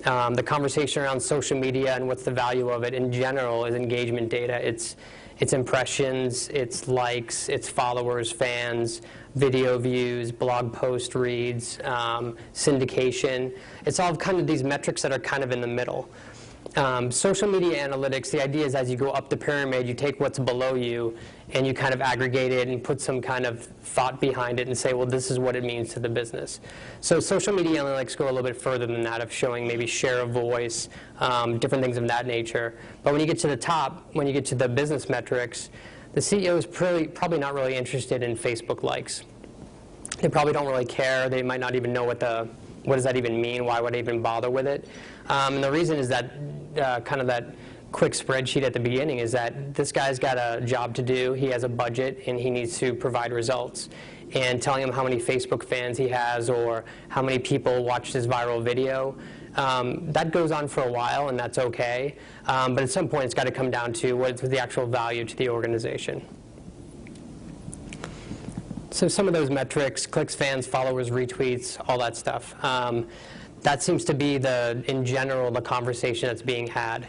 The conversation around social media and what's the value of it in general is engagement data. It's impressions, it's likes, it's followers, fans, video views, blog post reads, syndication. It's all kind of these metrics that are kind of in the middle. Social media analytics, the idea is as you go up the pyramid, you take what's below you and you kind of aggregate it and put some kind of thought behind it and say, well, this is what it means to the business. So social media analytics go a little bit further than that, of showing maybe share of voice, different things of that nature. But when you get to the top, when you get to the business metrics, the CEO is probably not really interested in Facebook likes. They probably don't really care. They might not even know what does that even mean? Why would I even bother with it? And the reason is that kind of that quick spreadsheet at the beginning is that this guy's got a job to do, he has a budget, and he needs to provide results. And telling him how many Facebook fans he has or how many people watched his viral video, that goes on for a while, and that's okay. But at some point, it's got to come down to what's the actual value to the organization. So some of those metrics, clicks, fans, followers, retweets, all that stuff. That seems to be, in general, the conversation that's being had.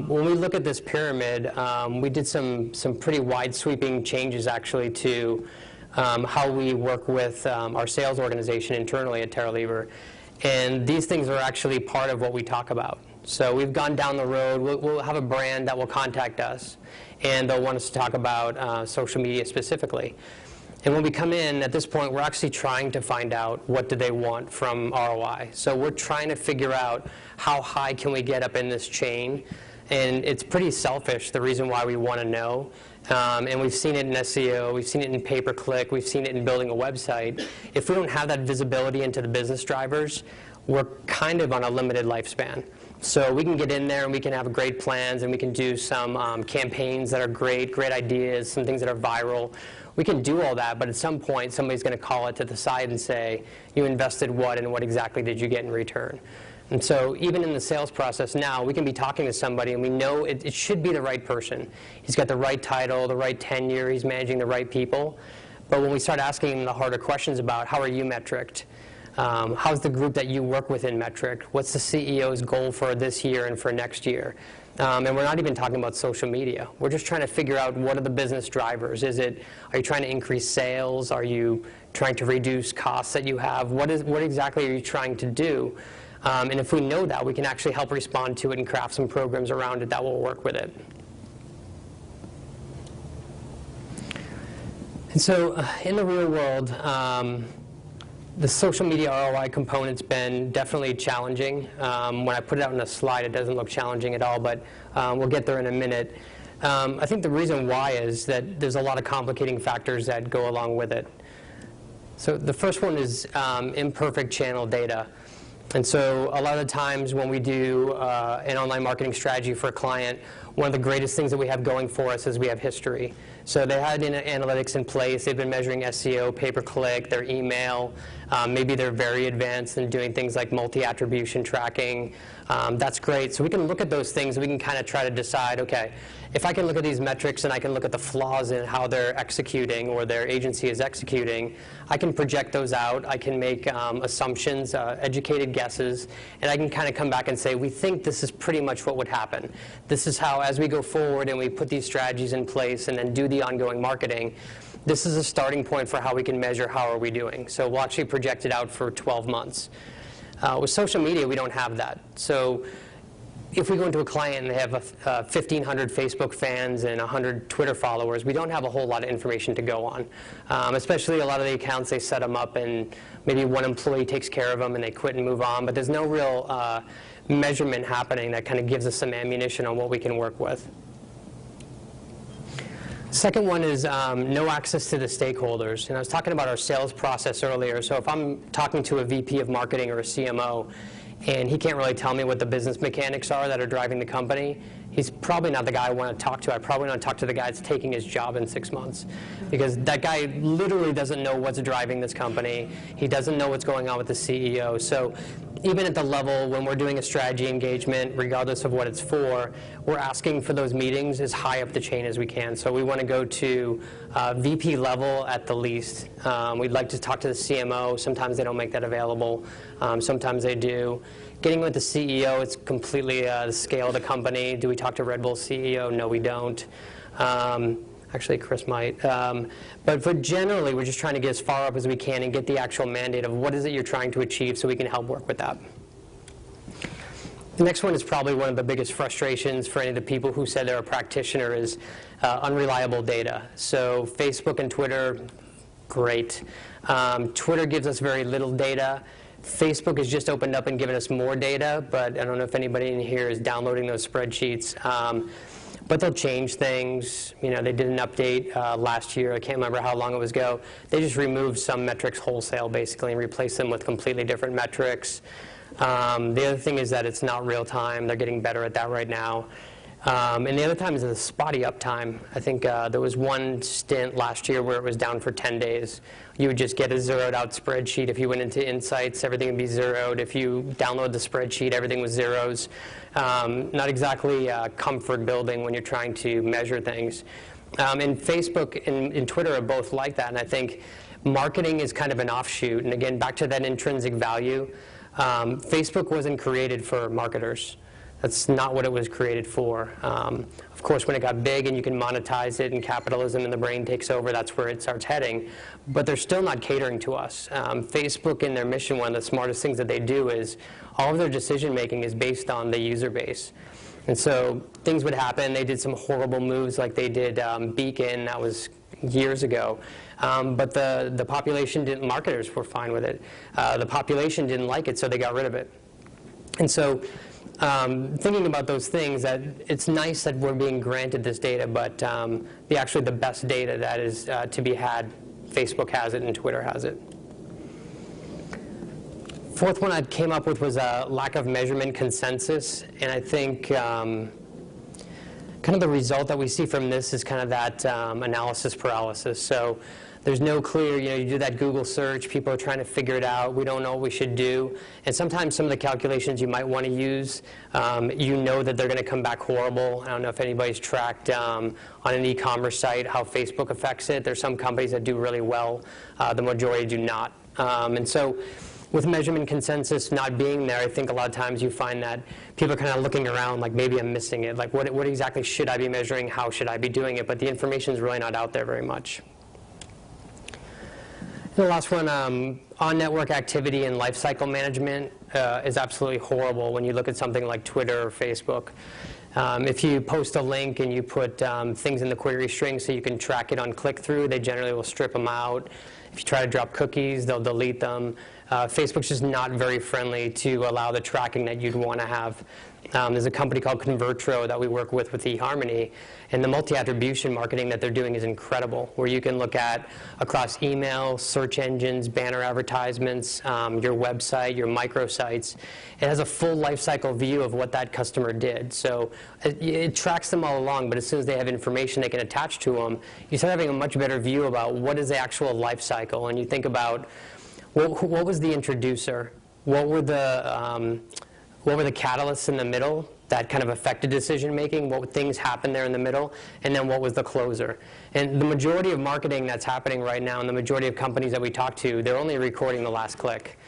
When we look at this pyramid, we did some pretty wide-sweeping changes, actually, to how we work with our sales organization internally at Terralever. And these things are actually part of what we talk about. So we've gone down the road. We'll have a brand that will contact us, and they'll want us to talk about social media specifically. And when we come in, at this point, we're actually trying to find out what do they want from ROI. So we're trying to figure out how high can we get up in this chain. And it's pretty selfish, the reason why we want to know. And we've seen it in SEO, we've seen it in pay-per-click, we've seen it in building a website. If we don't have that visibility into the business drivers, we're kind of on a limited lifespan. So we can get in there and we can have great plans and we can do some campaigns that are great ideas, some things that are viral. We can do all that, but at some point somebody's going to call it to the side and say, you invested what and what exactly did you get in return? And so even in the sales process now, we can be talking to somebody and we know it should be the right person. He's got the right title, the right tenure, he's managing the right people. But when we start asking him the harder questions about how are you metriced, how's the group that you work with metric, what's the CEO's goal for this year and for next year? And we're not even talking about social media. We're just trying to figure out what are the business drivers. Are you trying to increase sales? Are you trying to reduce costs that you have? What exactly are you trying to do? And if we know that, we can actually help respond to it and craft some programs around it that will work with it. And so in the real world, the social media ROI component's been definitely challenging. When I put it out on a slide, it doesn't look challenging at all, but we'll get there in a minute. I think the reason why is that there's a lot of complicating factors that go along with it. So the first one is imperfect channel data. And so a lot of the times when we do an online marketing strategy for a client, one of the greatest things that we have going for us is we have history. So they had analytics in place. They've been measuring SEO, pay-per-click, their email. Maybe they're very advanced in doing things like multi-attribution tracking. That's great. So we can look at those things and we can kind of try to decide, okay, if I can look at these metrics and I can look at the flaws in how they're executing or their agency is executing, I can project those out. I can make assumptions, educated guesses, and I can kind of come back and say, we think this is pretty much what would happen. This is how, as we go forward and we put these strategies in place and then do the ongoing marketing, this is a starting point for how we can measure how are we doing. So we'll actually project it out for 12 months. With social media, we don't have that. So if we go into a client and they have 1,500 Facebook fans and 100 Twitter followers, we don't have a whole lot of information to go on. Especially a lot of the accounts, they set them up and maybe one employee takes care of them and they quit and move on. But there's no real measurement happening that kind of gives us some ammunition on what we can work with. Second one is no access to the stakeholders. And I was talking about our sales process earlier. So if I'm talking to a VP of marketing or a CMO, and he can't really tell me what the business mechanics are that are driving the company, he's probably not the guy I want to talk to. I probably want to talk to the guy that's taking his job in 6 months. Because that guy literally doesn't know what's driving this company. He doesn't know what's going on with the CEO. So even at the level when we're doing a strategy engagement, regardless of what it's for, we're asking for those meetings as high up the chain as we can. So we want to go to VP level at the least. We'd like to talk to the CMO. Sometimes they don't make that available. Sometimes they do. Getting with the CEO, it's completely the scale of the company. Do we talk to Red Bull's CEO? No, we don't. Actually, Chris might. But for generally, we're just trying to get as far up as we can and get the actual mandate of what is it you're trying to achieve so we can help work with that. The next one is probably one of the biggest frustrations for any of the people who said they're a practitioner is unreliable data. So Facebook and Twitter, great. Twitter gives us very little data. Facebook has just opened up and given us more data, but I don't know if anybody in here is downloading those spreadsheets. But they'll change things. You know, they did an update last year. I can't remember how long it was ago. They just removed some metrics wholesale, basically, and replaced them with completely different metrics. The other thing is that it's not real time. They're getting better at that right now. And the other time is the spotty uptime. I think there was one stint last year where it was down for 10 days. You would just get a zeroed out spreadsheet. If you went into Insights, everything would be zeroed. If you download the spreadsheet, everything was zeros. Not exactly comfort building when you're trying to measure things. And Facebook and Twitter are both like that. And I think marketing is kind of an offshoot. And again, back to that intrinsic value. Facebook wasn't created for marketers. That's not what it was created for. Of course, when it got big and you can monetize it and capitalism and the brain takes over, that's where it starts heading. But they're still not catering to us. Facebook in their mission, one of the smartest things that they do is all of their decision making is based on the user base. And so things would happen. They did some horrible moves like they did Beacon. That was years ago. But the population didn't, marketers were fine with it. The population didn't like it, so they got rid of it. And so thinking about those things, that it's nice that we're being granted this data, but actually the best data that is to be had, Facebook has it and Twitter has it. Fourth one I came up with was a lack of measurement consensus, and I think kind of the result that we see from this is kind of that analysis paralysis. So there's no clear, you do that Google search, people are trying to figure it out, we don't know what we should do. And sometimes some of the calculations you might want to use, you know that they're going to come back horrible. I don't know if anybody's tracked on an e-commerce site how Facebook affects it. There's some companies that do really well, the majority do not. And so with measurement consensus not being there, I think a lot of times you find that people are kind of looking around like maybe I'm missing it. Like what exactly should I be measuring? How should I be doing it? But the information is really not out there very much. The last one, on-network activity and lifecycle management is absolutely horrible when you look at something like Twitter or Facebook. If you post a link and you put things in the query string so you can track it on click-through, they generally will strip them out. If you try to drop cookies, they'll delete them. Facebook's just not very friendly to allow the tracking that you'd want to have. There's a company called Convertro that we work with eHarmony, and the multi-attribution marketing that they're doing is incredible, where you can look at across email, search engines, banner advertisements, your website, your microsites. It has a full life cycle view of what that customer did. So it tracks them all along, but as soon as they have information they can attach to them, you start having a much better view about what is the actual life cycle. And you think about what was the introducer? What were the catalysts in the middle that kind of affected decision making? What things happened there in the middle? And then what was the closer? And the majority of marketing that's happening right now, and the majority of companies that we talk to, they're only recording the last click.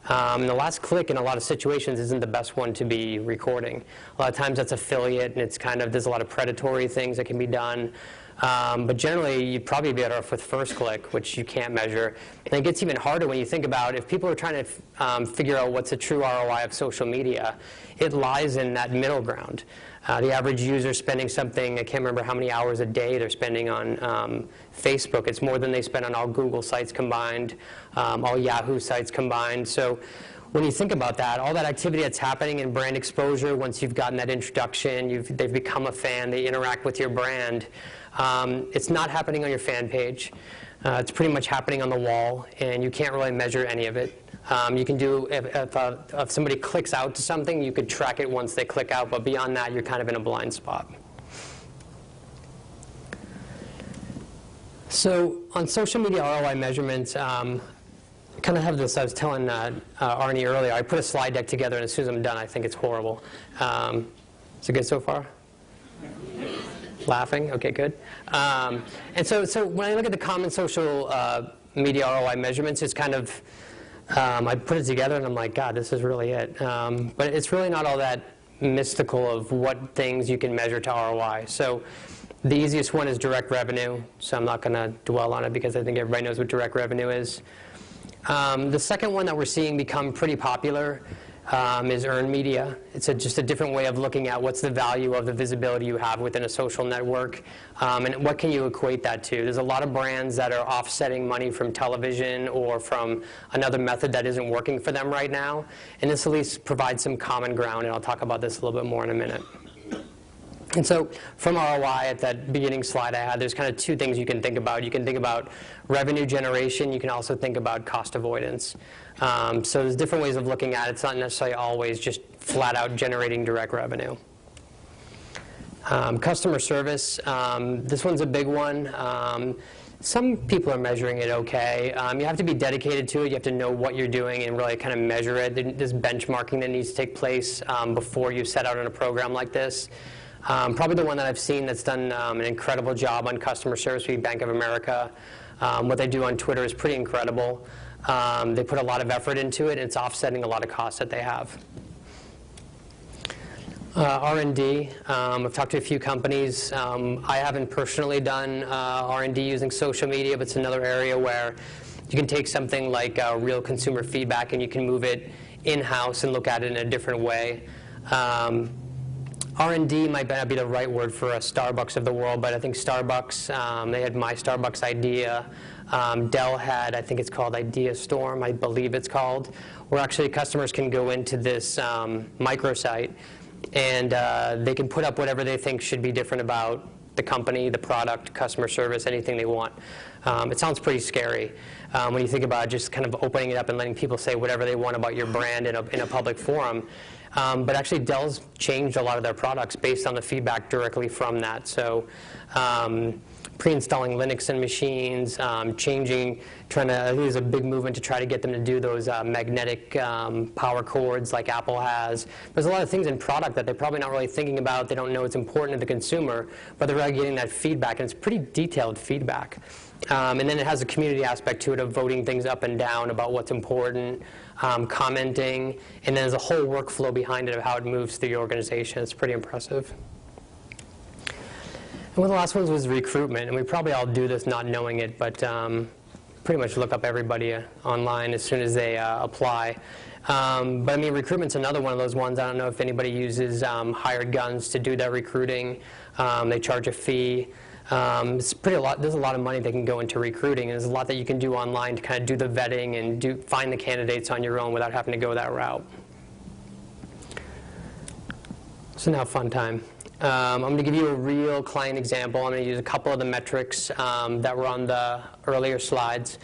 The last click in a lot of situations isn't the best one to be recording. A lot of times that's affiliate, and it's kind of, there's a lot of predatory things that can be done. But generally, you'd probably be better off with first click, which you can't measure. And it gets even harder when you think about if people are trying to figure out what's a true ROI of social media, it lies in that middle ground. The average user spending something, I can't remember how many hours a day they're spending on Facebook. It's more than they spend on all Google sites combined, all Yahoo sites combined. So when you think about that, all that activity that's happening in brand exposure, once you've gotten that introduction, they've become a fan, they interact with your brand, it's not happening on your fan page. It's pretty much happening on the wall, and you can't really measure any of it. You can do, if somebody clicks out to something, you could track it once they click out, but beyond that, you're kind of in a blind spot. So on social media ROI measurements, I kind of have this, I was telling Arnie earlier, I put a slide deck together, and as soon as I'm done, I think it's horrible. Is it good so far? Laughing? Okay, good. And so when I look at the common social media ROI measurements, it's kind of I put it together and I'm like, God, this is really it. But it's really not all that mystical of what things you can measure to ROI. So the easiest one is direct revenue. So I'm not going to dwell on it because I think everybody knows what direct revenue is. The second one that we're seeing become pretty popular is earned media. It's just a different way of looking at what's the value of the visibility you have within a social network, and what can you equate that to. There's a lot of brands that are offsetting money from television or from another method that isn't working for them right now, and this at least provides some common ground, and I'll talk about this a little bit more in a minute. And so from ROI, at that beginning slide I had, there's kind of two things you can think about. You can think about revenue generation. You can also think about cost avoidance. So there's different ways of looking at it. It's not necessarily always just flat out generating direct revenue. Customer service, this one's a big one. Some people are measuring it okay. You have to be dedicated to it. You have to know what you're doing and really kind of measure it. There's benchmarking that needs to take place before you set out on a program like this. Probably the one that I've seen that's done an incredible job on customer service would be Bank of America. What they do on Twitter is pretty incredible. They put a lot of effort into it, and it's offsetting a lot of costs that they have. R&D, I've talked to a few companies. I haven't personally done R&D using social media, but it's another area where you can take something like real consumer feedback and you can move it in-house and look at it in a different way. R&D might not be the right word for a Starbucks of the world, but I think Starbucks, they had My Starbucks Idea. Dell had, I think it's called Idea Storm, I believe it's called, where actually customers can go into this microsite and they can put up whatever they think should be different about the company, the product, customer service, anything they want. It sounds pretty scary when you think about just kind of opening it up and letting people say whatever they want about your brand in a public forum. But actually, Dell's changed a lot of their products based on the feedback directly from that. So pre-installing Linux in machines, there's a big movement to try to get them to do those magnetic power cords like Apple has. There's a lot of things in product that they're probably not really thinking about. They don't know it's important to the consumer, but they're really getting that feedback, and it's pretty detailed feedback. And then it has a community aspect to it of voting things up and down about what's important, commenting, and then there's a whole workflow behind it of how it moves through the organization. It's pretty impressive. And one of the last ones was recruitment, and we probably all do this not knowing it, but pretty much look up everybody online as soon as they apply. But I mean, recruitment's another one of those ones. I don't know if anybody uses hired guns to do their recruiting. They charge a fee. It's there's a lot of money that can go into recruiting, and there's a lot that you can do online to kind of do the vetting and find the candidates on your own without having to go that route. So now fun time. I'm going to give you a real client example. I'm going to use a couple of the metrics that were on the earlier slides.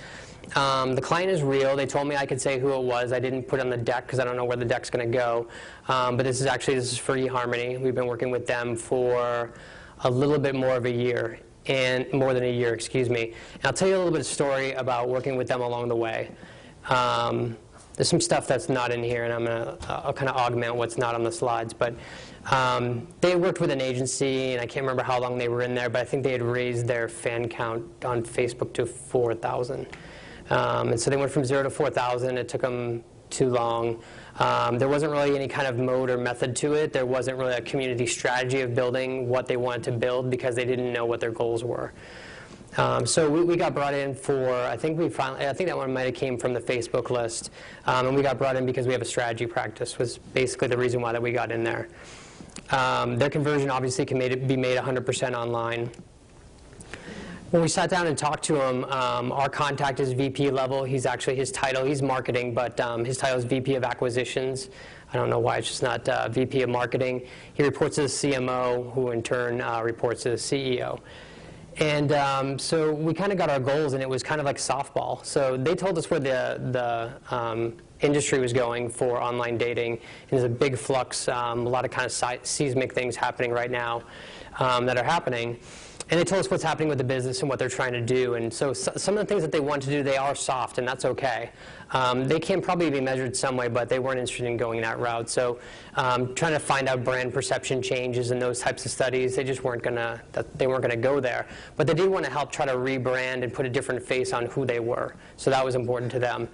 The client is real. They told me I could say who it was. I didn't put it on the deck because I don't know where the deck's going to go. But this is for eHarmony. We've been working with them for a little bit more of a year, and more than a year, excuse me. And I'll tell you a little bit of story about working with them along the way. There's some stuff that's not in here, and I'll kind of augment what's not on the slides. But they worked with an agency, and I can't remember how long they were in there, but I think they had raised their fan count on Facebook to 4,000. And so they went from 0 to 4,000. It took them too long. There wasn't really any kind of mode or method to it. There wasn't really a community strategy of building what they wanted to build because they didn't know what their goals were. So we got brought in for, I think that one might have came from the Facebook list. And we got brought in because we have a strategy practice was basically the reason why that we got in there. Their conversion obviously can be made 100% online. When we sat down and talked to him, our contact is VP level. He's actually, his title, he's marketing, but his title is VP of Acquisitions. I don't know why it's just not VP of Marketing. He reports to the CMO, who in turn reports to the CEO. And so we kind of got our goals, and it was kind of like softball. So they told us where the industry was going for online dating. And there's a big flux, a lot of kind of seismic things happening right now that are happening. And they told us what's happening with the business and what they're trying to do. And so some of the things that they want to do, they are soft, and that's okay. They can probably be measured some way, but they weren't interested in going that route. So trying to find out brand perception changes and those types of studies, they just weren't going to go there. But they did want to help try to rebrand and put a different face on who they were. So that was important to them.